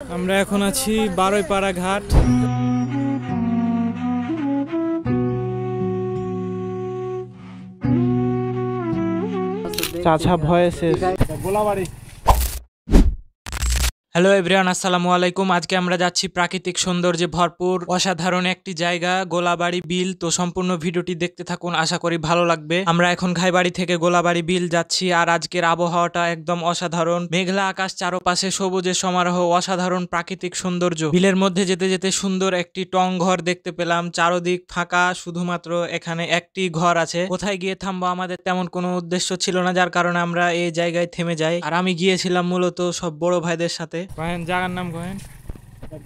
আমরা এখন আছি বারোইপাড়া ঘাট। চাচা ভয়েসে গোলাবাড়ি। হ্যালো এভরিওয়ান, আসসালামু আলাইকুম। আজকে আমরা যাচ্ছি প্রাকৃতিক সৌন্দর্যে ভরপুর অসাধারণ একটি জায়গা গোলাবাড়ি বিল। তো সম্পূর্ণ ভিডিওটি দেখতে থাকুন, আশা করি ভালো লাগবে। আমরা এখন ঘাইবাড়ি থেকে গোলাবাড়ি বিল যাচ্ছি। আর আজকের আবহাওয়াটা একদম অসাধারণ, মেঘলা আকাশ, চারপাশে সবুজের সমারোহ, অসাধারণ প্রাকৃতিক সৌন্দর্য। বিলের মধ্যে যেতে যেতে সুন্দর একটি টং ঘর দেখতে পেলাম, চারদিক ফাঁকা, শুধুমাত্র এখানে একটি ঘর আছে। কোথায় গিয়ে থামবো আমাদের তেমন কোনো উদ্দেশ্য ছিল না, যার কারণে আমরা এই জায়গায় থেমে যাই। আর আমি গিয়েছিলাম মূলত সব বড় ভাইদের সাথে। জায়গার নাম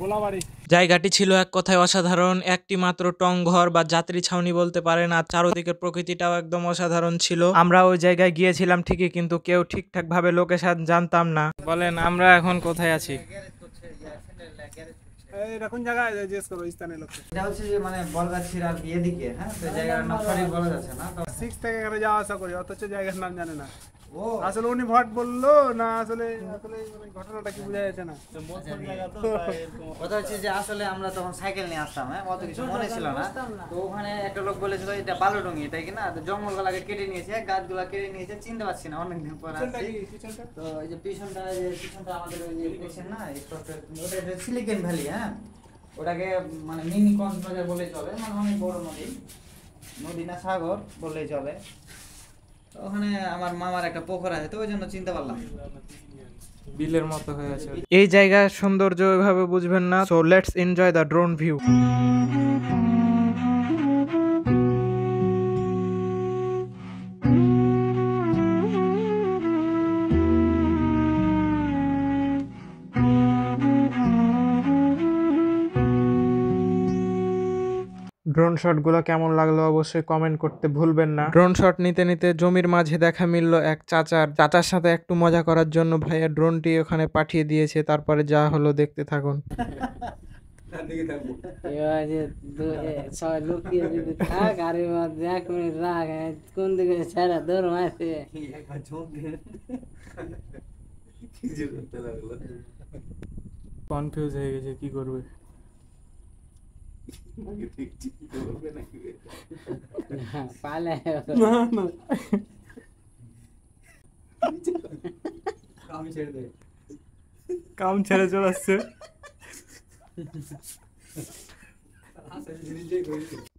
গোলাবাড়ি। জায়গাটি ছিল এক কথায় অসাধারণ, একটি মাত্র টং ঘর বা যাত্রী ছাউনি বলতে পারেন। আর চারদিকের প্রকৃতিটাও একদম অসাধারণ ছিল। আমরা ওই জায়গায় গিয়েছিলাম ঠিকই, কিন্তু কেউ ঠিকঠাক ভাবে লোকেশন জানতাম না। বলেন আমরা এখন কোথায় আছি? এরকম জায়গায় জিজ্ঞেস করো স্থানীয় লোক। এটা হচ্ছে যে মানে বলগাছির আর এদিকে, হ্যাঁ, তো জায়গার নাম সঠিক বলা যাচ্ছে না। তো 6 থেকে এখানে যাওয়া আসা করি, অথচ জায়গার নাম জানে না। ও আসলে উনি ভট বললো না, আসলে আসলে মানে ঘটনাটা কি বোঝা যাচ্ছে না। কথা হচ্ছে যে আসলে আমরা তখন সাইকেল নিয়ে আসতাম, হ্যাঁ, অত কিছু মনে ছিল না। তো ওখানে একটা লোক বলেছিল এটা বালুডুঙ্গি, তাই কিনা? তো জঙ্গলগুলাকে কেটে নিয়েছে, গাছগুলা কেটে নিয়েছে, চিনতে পারছি না অনেকদিন পর আসছি। তো এই যে পিছনটা আমাদের ওই যে দেখছেন না, ওটা সিলিকন ভ্যালি, হ্যাঁ, ওটাকে মানে মিনি কক্সবাজার বলেই চলে, মানে অনেক বড় নদী না সাগর বললেই চলে। ওখানে আমার মামার একটা পুকুর আছে, তো ওই জন্য চিনতে পারলাম। বিলের মতো হয়ে আছে এই জায়গার সৌন্দর্য, এভাবে বুঝবেন না। So let's enjoy the drone view. ড্রোন শটগুলো কেমন লাগলো অবশ্যই কমেন্ট করতে ভুলবেন না। ড্রোন শট নিতে নিতে জমির মাঝে দেখা মিলল এক চাচার সাথে একটু মজা করার জন্য ভাইয়া ড্রোনটি ওখানে পাঠিয়ে দিয়েছে। তারপরে যা হলো দেখতে থাকুন। কোন দিকে ছেড়া দৌড় মারছে। কনফিউজ হয়ে গেছে, কি করবে। পালে না না, কাম ছেড়ে চলে আসছে।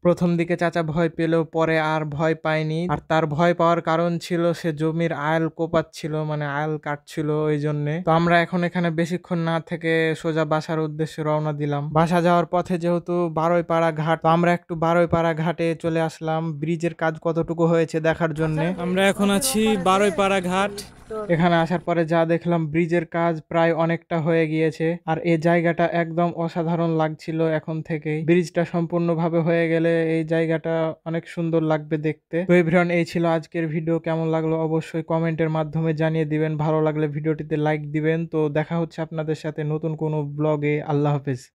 প্রথম দিকে চাচা ভয় পেলেও পরে আর ভয় পায়নি। আর তার ভয় পাওয়ার কারণ ছিল সে জমির আল কোপাচ্ছিল, মানে আল কাটছিল, ওই জন্যে। তো আমরা এখন এখানে বেশিক্ষণ না থেকে সোজা বাসার উদ্দেশ্যে রওনা দিলাম। বাসা যাওয়ার পথে যেহেতু বারোইপাড়া ঘাট, তো আমরা একটু বারোইপাড়া ঘাটে চলে আসলাম ব্রিজের কাজ কতটুকু হয়েছে দেখার জন্য। আমরা এখন আছি বারোইপাড়া ঘাট। এখানে আসার পরে যা দেখলাম, ব্রিজের কাজ প্রায় অনেকটা হয়ে গিয়েছে। আর এই জায়গাটা একদম অসাধারণ লাগছিল। এখন থেকেই ব্রিজটা সম্পূর্ণভাবে হয়ে গেলে এই জায়গাটা অনেক সুন্দর লাগবে দেখতে। তো এভরিওয়ান, এই ছিল আজকের ভিডিও। কেমন লাগলো অবশ্যই কমেন্টের মাধ্যমে জানিয়ে দিবেন। ভালো লাগলে ভিডিওটিতে লাইক দিবেন। তো দেখা হচ্ছে আপনাদের সাথে নতুন কোনো ব্লগে। আল্লাহ হাফেজ।